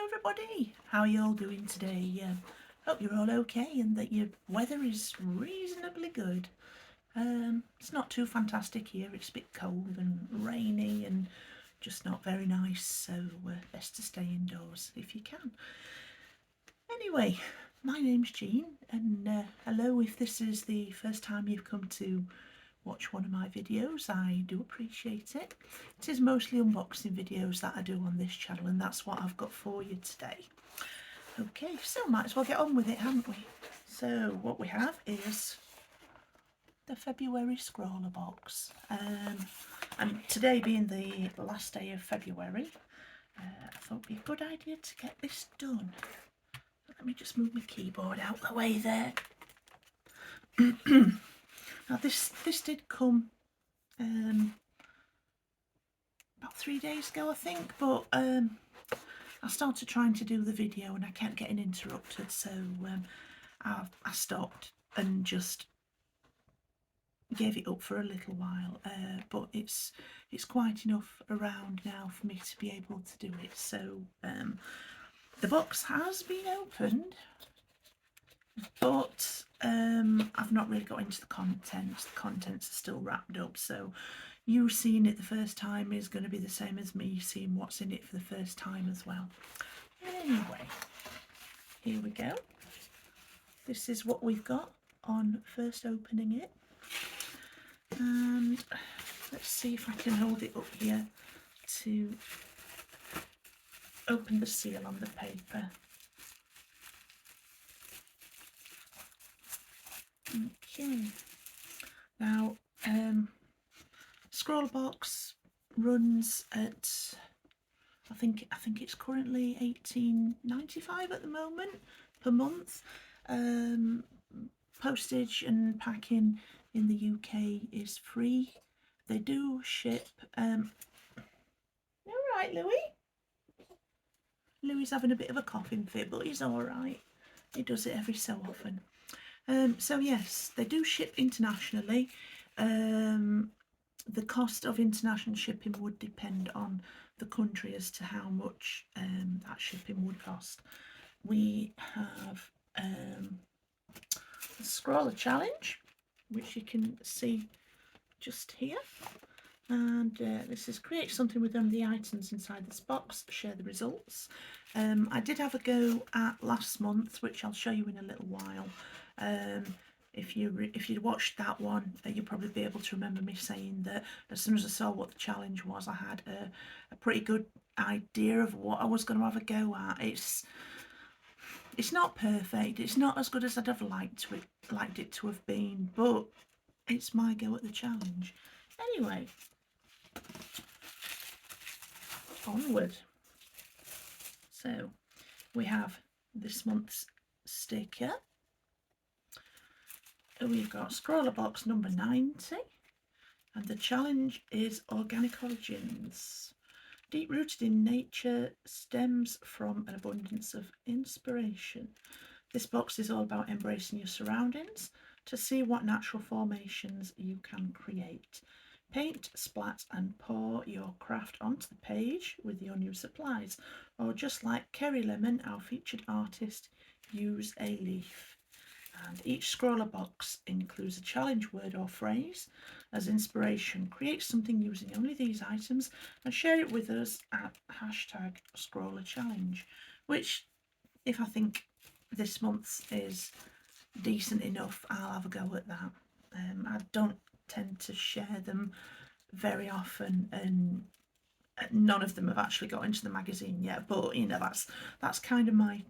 everybody, how are you all doing today? Hope you're all okay and that your weather is reasonably good. It's not too fantastic here, it's a bit cold and rainy and just not very nice, so best to stay indoors if you can. Anyway, my name's Jean and hello if this is the first time you've come to watch one of my videos. I do appreciate it. It is mostly unboxing videos that I do on this channel and that's what I've got for you today. Okay, so might as well get on with it, haven't we? So what we have is the February ScrawlrBox, and today being the last day of February, I thought it'd be a good idea to get this done. Let me just move my keyboard out the way there. Now this did come about 3 days ago, I think, but I started trying to do the video and I kept getting interrupted, so I stopped and just gave it up for a little while. But it's quite enough around now for me to be able to do it. So the box has been opened, but I've not really got into the contents. The contents are still wrapped up, so you seeing it the first time is going to be the same as me seeing what's in it for the first time as well. Anyway, here we go. This is what we've got on first opening it, and let's see if I can hold it up here to open the seal on the paper. Okay, now ScrawlrBox runs at I think it's currently $18.95 at the moment per month. Postage and packing in the UK is free. They do ship. All right, Louis. Louis having a bit of a coughing fit, but he's all right. He does it every so often. So yes, they do ship internationally. The cost of international shipping would depend on the country as to how much that shipping would cost. We have the Scrawler Challenge, which you can see just here. And this is create something with only the items inside this box, share the results. I did have a go at last month, which I'll show you in a little while. If you'd watched that one, you'll probably be able to remember me saying that as soon as I saw what the challenge was, I had a pretty good idea of what I was going to have a go at. It's not perfect. It's not as good as I'd have liked it to have been, but it's my go at the challenge. Anyway, onward. So we have this month's sticker. We've got ScrawlrBox number 90, and the challenge is Organic Origins. Deep rooted in nature, stems from an abundance of inspiration. This box is all about embracing your surroundings to see what natural formations you can create. Paint, splat and pour your craft onto the page with your new supplies, or just like Kerry Lemon, our featured artist, use a leaf. And each ScrawlrBox includes a challenge word or phrase as inspiration. Create something using only these items and share it with us at #ScrawlrChallenge, which, if I think this month's is decent enough, I'll have a go at that. I don't tend to share them very often, and none of them have actually got into the magazine yet, but you know, that's kind of my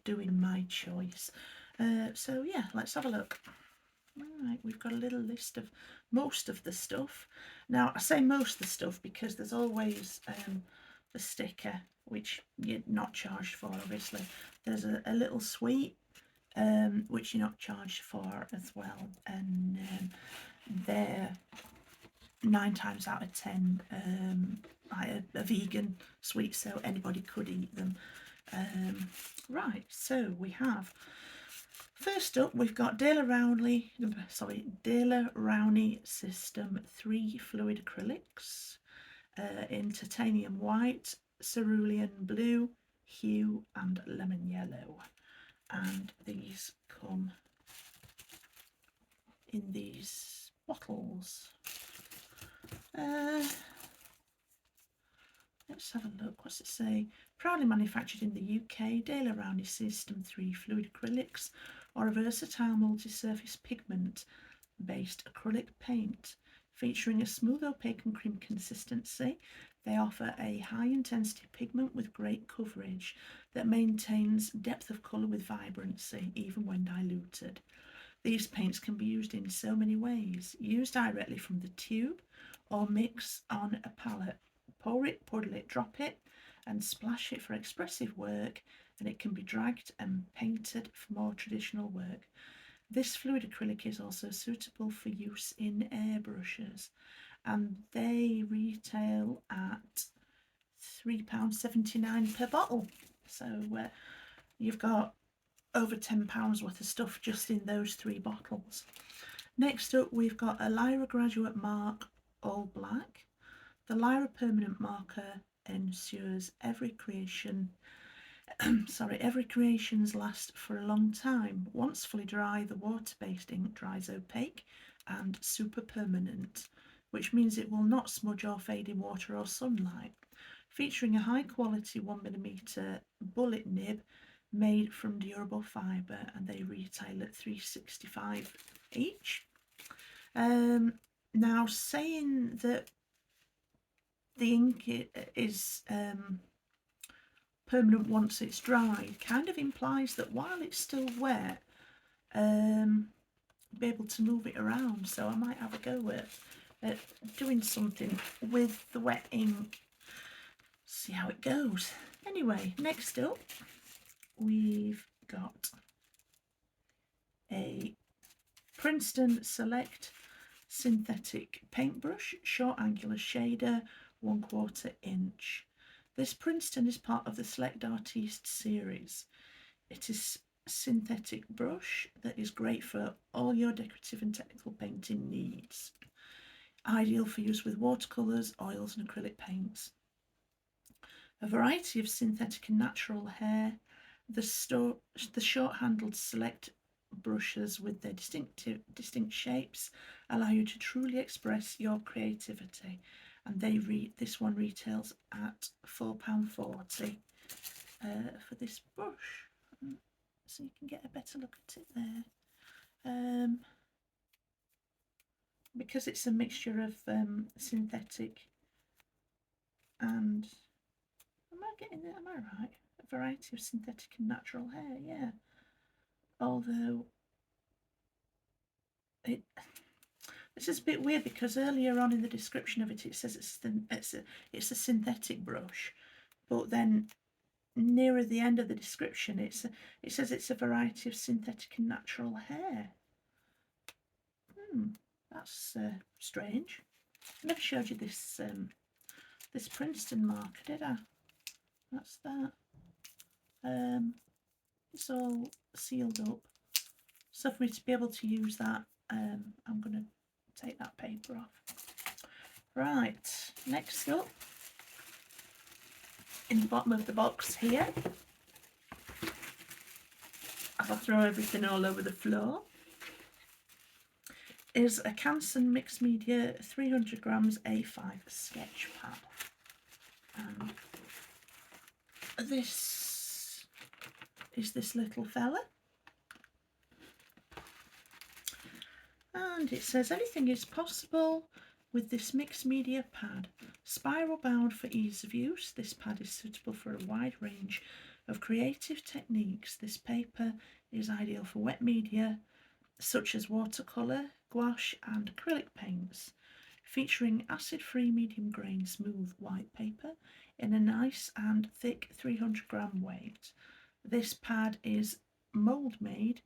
doing my choice. So yeah, let's have a look. Alright, we've got a little list of most of the stuff. Now I say most of the stuff because there's always the sticker, which you're not charged for, obviously. There's a little sweet, which you're not charged for as well, and they're 9 times out of 10 like a vegan sweet, so anybody could eat them. Right, so we have, first up, we've got Daler Rowney System 3 fluid acrylics in titanium white, cerulean blue, hue and lemon yellow, and these come in these bottles. Let's have a look. What's it say? Proudly manufactured in the UK, Daler Round is System 3 fluid acrylics, or a versatile multi-surface pigment-based acrylic paint. Featuring a smooth, opaque and cream consistency, they offer a high-intensity pigment with great coverage that maintains depth of colour with vibrancy, even when diluted. These paints can be used in so many ways. Use directly from the tube or mix on a palette. Pour it, puddle it, drop it and splash it for expressive work, and it can be dragged and painted for more traditional work. This fluid acrylic is also suitable for use in airbrushes, and they retail at £3.79 per bottle. So you've got over £10 worth of stuff just in those 3 bottles. Next up, we've got a Lyra Graduate Mark All Black. The Lyra permanent marker ensures every creation's last for a long time. Once fully dry, the water-based ink dries opaque and super permanent, which means it will not smudge or fade in water or sunlight. Featuring a high quality 1mm bullet nib made from durable fibre, and they retail at £3.65 each. Now, saying that the ink is permanent once it's dried kind of implies that while it's still wet, be able to move it around. So I might have a go at doing something with the wet ink, see how it goes. Anyway, next up we've got a Princeton Select synthetic paintbrush, short angular shader, 1/4 inch. This Princeton is part of the Select Artiste series. It is a synthetic brush that is great for all your decorative and technical painting needs. Ideal for use with watercolours, oils and acrylic paints. A variety of synthetic and natural hair. The short-handled Select brushes with their distinct shapes allow you to truly express your creativity, and this one retails at £4.40 for this brush, so you can get a better look at it there. Because it's a mixture of synthetic and am I right? A variety of synthetic and natural hair, yeah. Although this is a bit weird, because earlier on in the description of it, it says it's a synthetic brush, but then nearer the end of the description, it says it's a variety of synthetic and natural hair. That's strange. I never showed you this this Princeton marker, did I? That's that. It's all sealed up. So for me to be able to use that, I'm going to take that paper off. Right, next up, in the bottom of the box here, as I throw everything all over the floor, is a Canson Mixed Media 300 grams A5 sketch pad. This is this little fella. And it says anything is possible with this mixed media pad. Spiral bound for ease of use, this pad is suitable for a wide range of creative techniques. This paper is ideal for wet media such as watercolour, gouache and acrylic paints. Featuring acid-free medium grain smooth white paper in a nice and thick 300 gram weight. This pad is mould made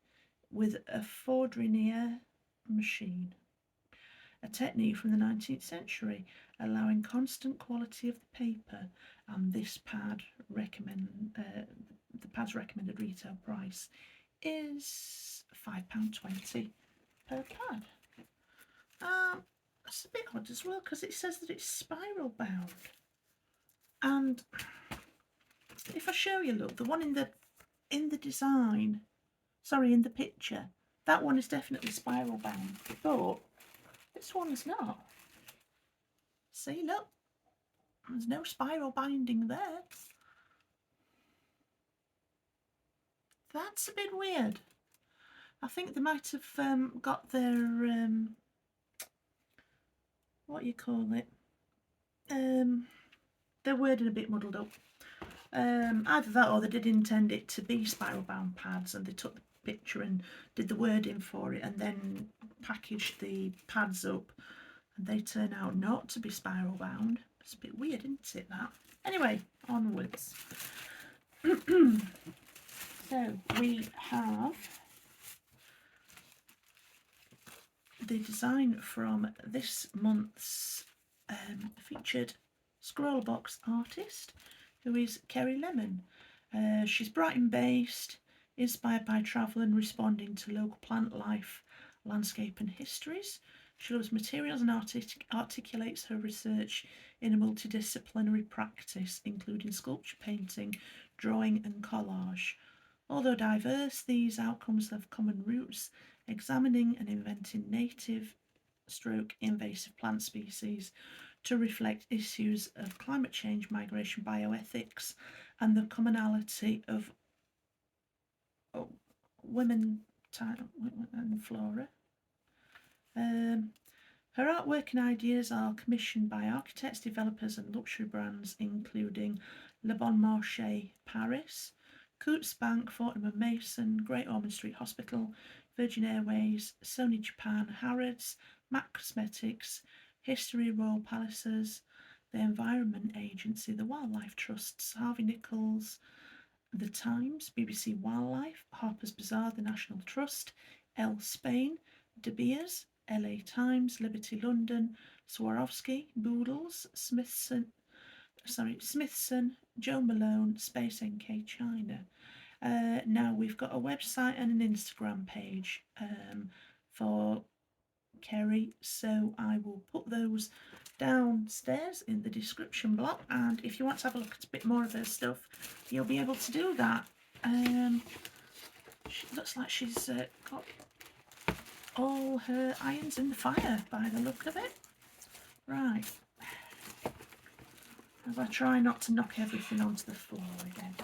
with a Fourdrinier machine, a technique from the 19th century, allowing constant quality of the paper. And this pad the pad's recommended retail price is £5.20 per pad. That's a bit odd as well, because it says that it's spiral bound, and if I show you, look, the one in the design, sorry, in the picture, that one is definitely spiral bound, but this one's not. See, look, there's no spiral binding there. That's a bit weird. I think they might have got their what you call it, their wording a bit muddled up. Either that or they did intend it to be spiral bound pads and they took the picture and did the wording for it and then packaged the pads up and they turn out not to be spiral bound. It's a bit weird, isn't it, that? Anyway, onwards. So we have the design from this month's featured ScrawlrBox artist, who is Kerry Lemon. She's Brighton based, inspired by travel and responding to local plant life, landscape and histories. She loves materials and articulates her research in a multidisciplinary practice, including sculpture, painting, drawing and collage. Although diverse, these outcomes have common roots, examining and inventing native/invasive plant species to reflect issues of climate change, migration, bioethics, and the commonality of women and flora. Her artwork and ideas are commissioned by architects, developers and luxury brands including Le Bon Marché Paris, Coutts Bank, Fortnum & Mason, Great Ormond Street Hospital, Virgin Airways, Sony Japan, Harrods, MAC Cosmetics, History Royal Palaces, the Environment Agency, the Wildlife Trusts, Harvey Nichols, The Times, BBC Wildlife, Harper's Bazaar, the National Trust, Elle Spain, De Beers, LA Times, Liberty London, Swarovski, Boodles, Smithson, Joe Malone, Space NK China. Now we've got a website and an Instagram page for Kerry, so I will put those downstairs in the description block, and if you want to have a look at a bit more of her stuff, you'll be able to do that. She looks like she's got all her irons in the fire by the look of it. Right, as I try not to knock everything onto the floor again.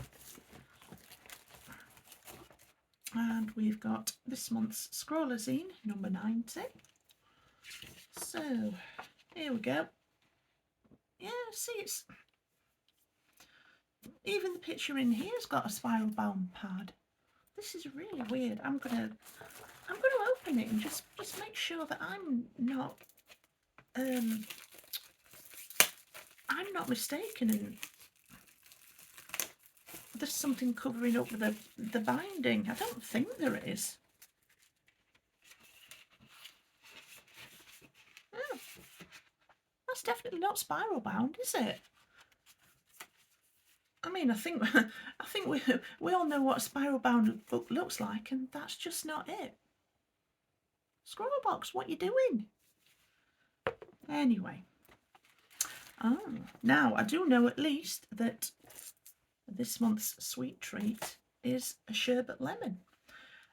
And we've got this month's Scrawlerzine, number 90. So, here we go. Yeah, see, it's even the picture in here's got a spiral bound pad. This is really weird. I'm gonna open it and just make sure that I'm not mistaken and there's something covering up the binding. I don't think there is. Oh, that's definitely not spiral bound, is it? I mean, I think we all know what a spiral bound book looks like, and that's just not it. ScrawlrBox, what you doing? Anyway, now I do know at least that this month's sweet treat is a sherbet lemon.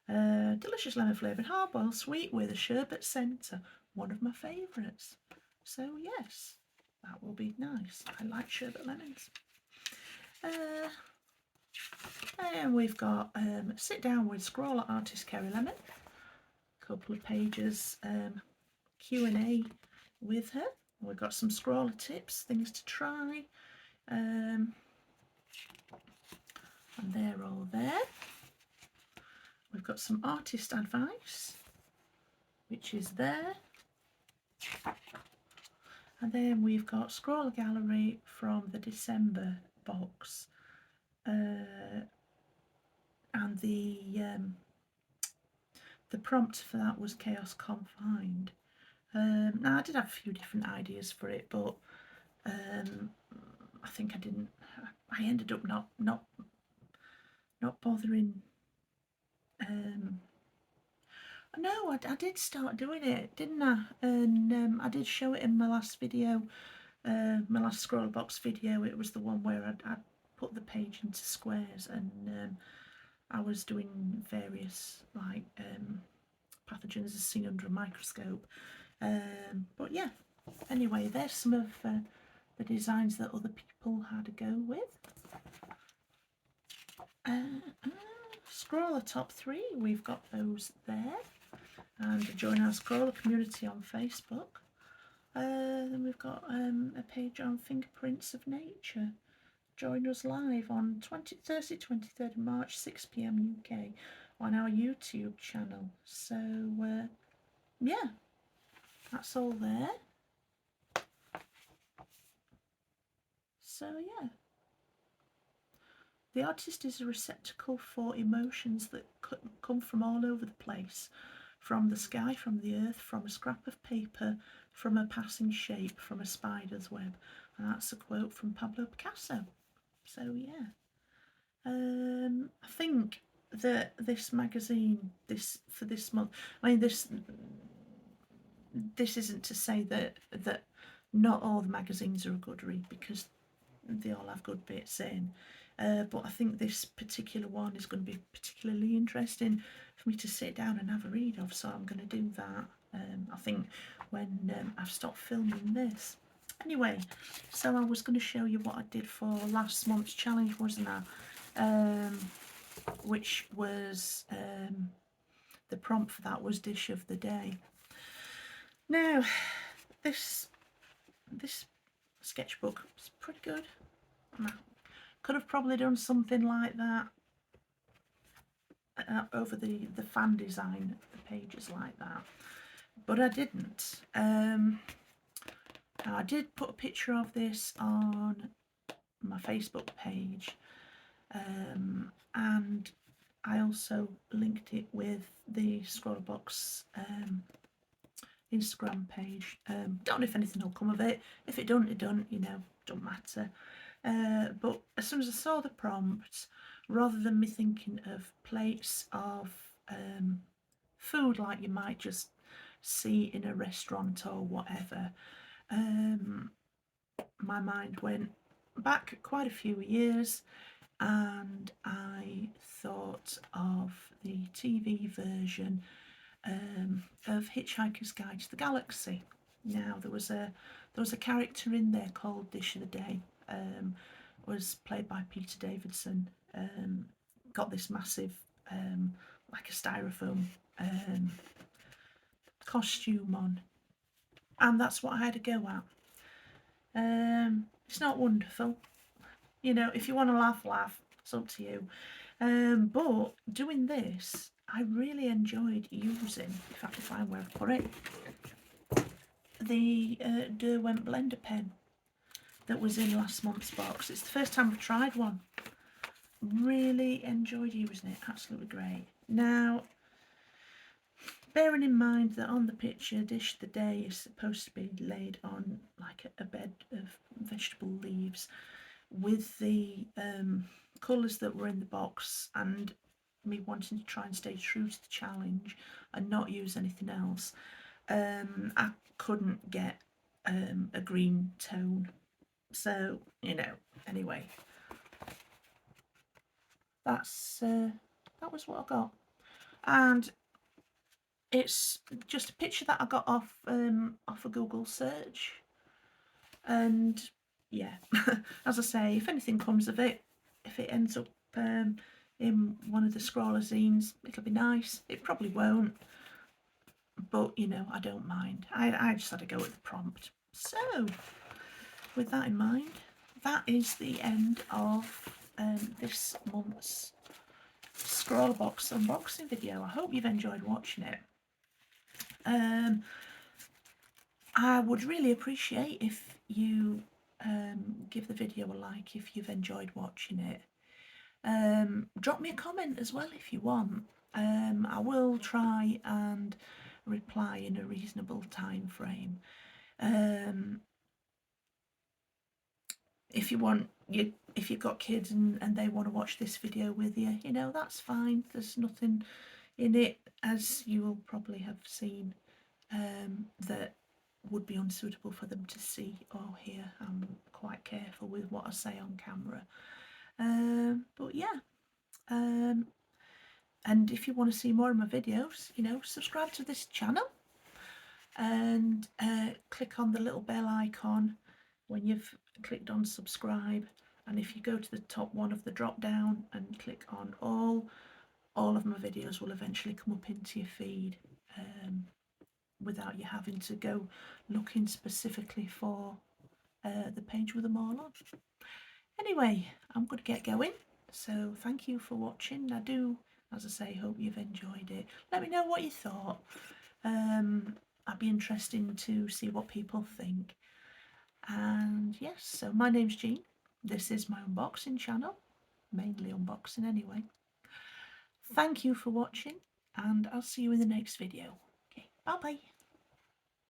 Delicious lemon flavoured hard-boiled sweet with a sherbet centre, one of my favourites. So yes, that will be nice. I like sherbet lemons. And we've got Sit Down with Scrawler Artist Kerry Lemon. A couple of pages Q&A with her. We've got some scrawler tips, things to try. And they're all there. We've got some artist advice, which is there. And then we've got Scrawler Gallery from the December box. And the prompt for that was Chaos Confined. Now I did have a few different ideas for it, but I think I ended up not bothering. No, I did start doing it, didn't I? And I did show it in my last video, my last ScrawlrBox video. It was the one where I put the page into squares, and I was doing various like pathogens as seen under a microscope. But yeah, anyway, there's some of the designs that other people had to go with. Scrawler top 3, we've got those there. And join our Scrawler community on Facebook. Then we've got a page on Fingerprints of Nature. Join us live on Thursday 23rd of March, 6 PM UK on our YouTube channel. So yeah, that's all there. So yeah. The artist is a receptacle for emotions that come from all over the place. From the sky, from the earth, from a scrap of paper, from a passing shape, from a spider's web. And that's a quote from Pablo Picasso. So yeah. I think that this magazine, for this month, I mean this isn't to say that not all the magazines are a good read, because they all have good bits in. But I think this particular one is going to be particularly interesting for me to sit down and have a read of, so I'm going to do that, I think, when I've stopped filming this. Anyway, so I was going to show you what I did for last month's challenge, wasn't I? Which was, the prompt for that was Dish of the Day. Now, this sketchbook is pretty good. Could have probably done something like that over the fan design, the pages like that, but I didn't. I did put a picture of this on my Facebook page, and I also linked it with the ScrawlrBox Instagram page. Don't know if anything will come of it. If it don't, it don't, you know, don't matter. But as soon as I saw the prompt, rather than me thinking of plates of food like you might just see in a restaurant or whatever, my mind went back quite a few years, and I thought of the TV version of Hitchhiker's Guide to the Galaxy. Now there was a character in there called Dish of the Day. Was played by Peter Davidson. Got this massive, like a styrofoam costume on, and that's what I had to go at. It's not wonderful, you know. If you want to laugh, it's up to you. But doing this, I really enjoyed using, if I can find where I put it, the Derwent blender pen that was in last month's box. It's the first time I've tried one. Really enjoyed using it, absolutely great. Now, bearing in mind that on the picture, Dish of the Day is supposed to be laid on like a bed of vegetable leaves, with the colours that were in the box, and me wanting to try and stay true to the challenge and not use anything else, I couldn't get a green tone. So, you know, anyway, that was what I got, and it's just a picture that I got off a Google search, and yeah, as I say, if anything comes of it, if it ends up in one of the Scrawler zines, it'll be nice. It probably won't, but you know, I don't mind. I just had to go with the prompt. So with that in mind, that is the end of this month's ScrawlrBox unboxing video. I hope you've enjoyed watching it. I would really appreciate if you give the video a like if you've enjoyed watching it. Drop me a comment as well if you want. I will try and reply in a reasonable time frame. If you want, if you've got kids and they want to watch this video with you, you know, that's fine. There's nothing in it, as you will probably have seen, that would be unsuitable for them to see or hear. I'm quite careful with what I say on camera. But yeah, and if you want to see more of my videos, subscribe to this channel and click on the little bell icon when you've clicked on subscribe. And if you go to the top one of the drop down and click on all of my videos will eventually come up into your feed, without you having to go looking specifically for the page with them all on. Anyway, I'm going to get going, so thank you for watching. I do, as I say, hope you've enjoyed it. Let me know what you thought. I'd be interested to see what people think. And yes, so my name's Jean. This is my unboxing channel, mainly unboxing anyway. Thank you for watching, and I'll see you in the next video. Okay, bye bye.